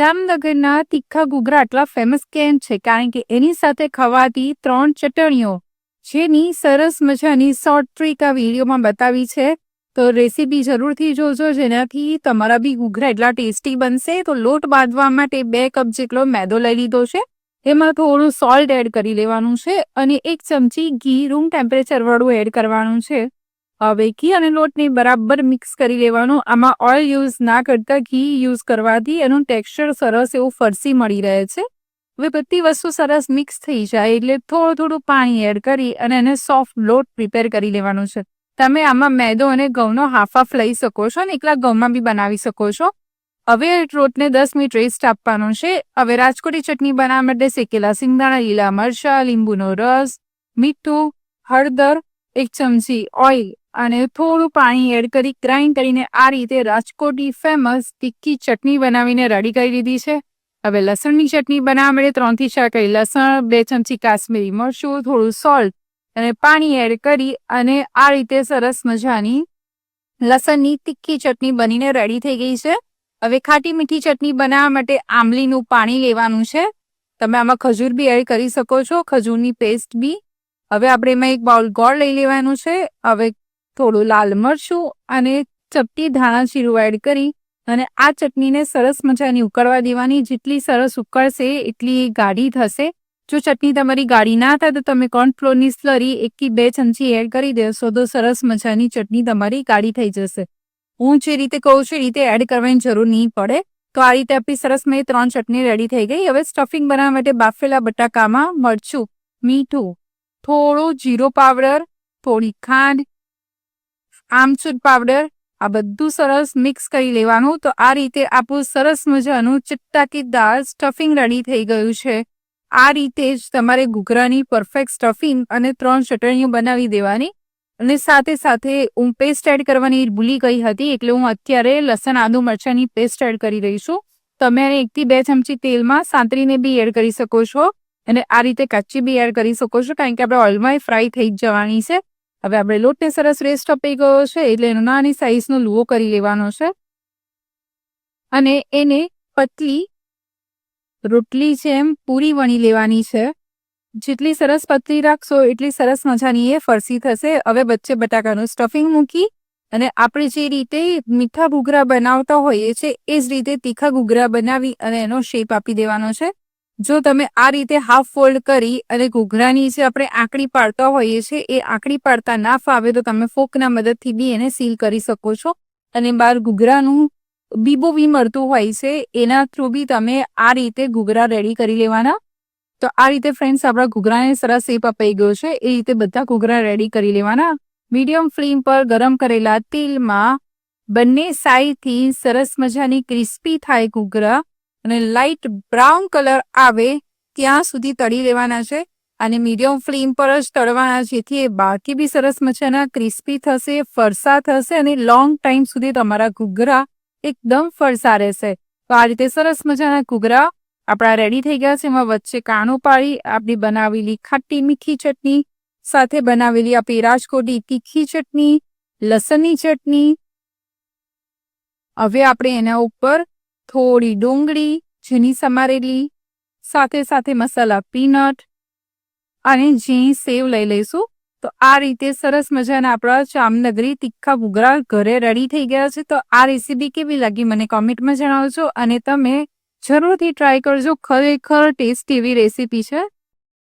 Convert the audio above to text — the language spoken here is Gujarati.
જામનગરના તીખા ઘૂઘરા આટલા ફેમસ કેમ છે? કારણ કે એની સાથે ખવાતી 3 ચટણીઓ જેની સરસ મજાની શોર્ટ ટ્રીક આ વિડીયોમાં બતાવી છે. તો રેસીપી જરૂરથી જોજો, જેનાથી તમારા બી ઘૂઘરા એટલા ટેસ્ટી બનશે. તો લોટ બાંધવા માટે 2 કપ જેટલો મેદો લઈ લીધો છે. એમાં થોડું સોલ્ટ એડ કરી લેવાનું છે અને 1 ચમચી ઘી રૂમ ટેમ્પરેચર વાળું એડ કરવાનું છે. હવે ઘી અને લોટને બરાબર મિક્સ કરી લેવાનું. આમાં ઓઇલ યુઝ ના કરતા ઘી યુઝ કરવાથી એનું ટેક્સચર સરસ એવું ફરસી મળી રહે છે. હવે બધી વસ્તુ સરસ મિક્સ થઈ જાય એટલે થોડું પાણી એડ કરી અને એને સોફ્ટ લોટ પ્રિપેર કરી લેવાનું છે. તમે આમાં મેદો અને ઘઉંનો હાફ લઈ શકો છો અને એકલા ઘઉંમાં બી બનાવી શકો છો. હવે લોટને 10 મિનિટ રેસ્ટ આપવાનો છે. હવે રાજકોટી ચટણી બનાવવા માટે શેકેલા સિંગદાણા, લીલા મરચાં, લીંબુનો રસ, મીઠું, હળદર, 1 ચમચી ઓઇલ અને થોડું પાણી એડ કરી ગ્રાઇન્ડ કરીને આ રીતે રાજકોટી ફેમસ તીખી ચટણી બનાવીને રેડી કરી લીધી છે. હવે લસણની ચટણી બનાવવા માટે 3 થી 4 કળી લસણ, 2 ચમચી કાશ્મીરી મરચું, થોડું સોલ્ટ અને પાણી એડ કરી અને આ રીતે સરસ મજાની લસણની તીખી ચટણી બનીને રેડી થઈ ગઈ છે. હવે ખાટી મીઠી ચટણી બનાવવા માટે આંબલીનું પાણી લેવાનું છે. તમે આમાં ખજૂર બી એડ કરી શકો છો, ખજૂરની પેસ્ટ બી. હવે આપણે એમાં 1 બાઉલ ગોળ લઈ લેવાનું છે. હવે થોડું લાલ મરચું અને ચપટી ધાણા જીરું એડ કરી અને આ ચટણીને સરસ મજાની ઉકળવા દેવાની. જેટલી સરસ ઉકળશે એટલી ગાઢી થશે. જો ચટણી તમારી ગાઢી ના થાય તો તમે કોર્નફ્લોરની સ્લરી 1 થી 2 ચમચી એડ કરી દેશો તો સરસ મજાની ચટણી તમારી ગાઢી થઈ જશે. હું જે રીતે કહું છું એ રીતે એડ કરવાની જરૂર નહીં પડે. તો આ રીતે આપણી સરસ મજાની 3 ચટણી રેડી થઈ ગઈ. હવે સ્ટફિંગ બનાવવા માટે બાફેલા બટાકામાં મરચું, મીઠું, થોડું જીરું પાવડર, થોડી ખાંડ, આમચૂર પાવડર આ બધું સરસ મિક્સ કરી લેવાનું. તો આ રીતે આપણું સરસ મજાનું ચટાકેદાર સ્ટફિંગ રેડી થઈ ગયું છે. આ રીતે જ તમારે ઘૂઘરાની પરફેક્ટ સ્ટફિંગ અને 3 ચટણીઓ બનાવી દેવાની. અને સાથે હું પેસ્ટ એડ કરવાની ભૂલી ગઈ હતી, એટલે હું અત્યારે લસણ આદુ મરચાંની પેસ્ટ એડ કરી રહી છું. તમે એને 1 થી 2 ચમચી તેલમાં સાંતળીને બી એડ કરી શકો છો અને આ રીતે કાચી બી એડ કરી શકો છો, કારણ કે આપણે ઓઇલમાં ફ્રાય થઈ જ જવાની છે. હવે આપણે લોટને સરસ રેસ્ટ અપાઈ ગયો છે એટલે એનો નાની સાઈઝનો લુઓ કરી લેવાનો છે અને એને પતલી રોટલી જેમ પૂરી વણી લેવાની છે. જેટલી સરસ પતલી રાખશો એટલી સરસ મજાની એ ફરસી થશે. હવે વચ્ચે બટાકાનું સ્ટફિંગ મૂકી અને આપણે જે રીતે મીઠા ઘૂઘરા બનાવતા હોઈએ છીએ એ જ રીતે તીખા ઘૂઘરા બનાવી અને એનો શેપ આપી દેવાનો છે. જો તમે આ રીતે હાફ ફોલ્ડ કરી અને ઘૂઘરાની જે આપણે આંકડી પાડતા હોઈએ છીએ એ આંકડી પાડતા ના ફાવે તો તમે ફોકના મદદથી બી એને સીલ કરી શકો છો. અને બહાર ઘૂઘરાનું બીબો બી મળતું હોય છે, એના થ્રુ બી તમે આ રીતે ઘૂઘરા રેડી કરી લેવાના. તો આ રીતે ફ્રેન્ડ્સ આપણા ઘૂઘરાને સરસ શેપ અપાઈ ગયો છે. એ રીતે બધા ઘૂઘરા રેડી કરી લેવાના. મીડિયમ ફ્લેમ પર ગરમ કરેલા તેલમાં બંને સાઈડથી સરસ મજાની ક્રિસ્પી થાય ઘૂઘરા અને લાઇટ બ્રાઉન કલર આવે ત્યાં સુધી તળી લેવાના છે. અને મીડિયમ ફ્લેમ પર જ તળવાના, જેથી એ બહારથી બી સરસ મજાના ક્રિસ્પી થશે, ફરસા થશે અને લોંગ ટાઈમ સુધી તમારા ઘૂઘરા એકદમ ફરસા રહેશે. તો આ રીતે સરસ મજાના ઘૂઘરા આપણા રેડી થઈ ગયા છે. એમાં વચ્ચે કાણું પાડી આપણી બનાવેલી ખાટી મીઠી ચટણી સાથે બનાવેલી આપણી રાજકોટી તીખી ચટણી, લસણની ચટણી. હવે આપણે એના ઉપર થોડી ડુંગળી ઝીણી સમારેલી, સાથે મસાલા પીનટ અને ઝીણી સેવ લઈ લઈશું. તો આ રીતે સરસ મજાના આપણા જામનગરી તીખા ઘૂઘરા ઘરે રેડી થઈ ગયા છે. તો આ રેસીપી કેવી લાગી મને કોમેન્ટમાં જણાવજો અને તમે જરૂરથી ટ્રાય કરજો. ખરેખર ટેસ્ટી એવી રેસીપી છે.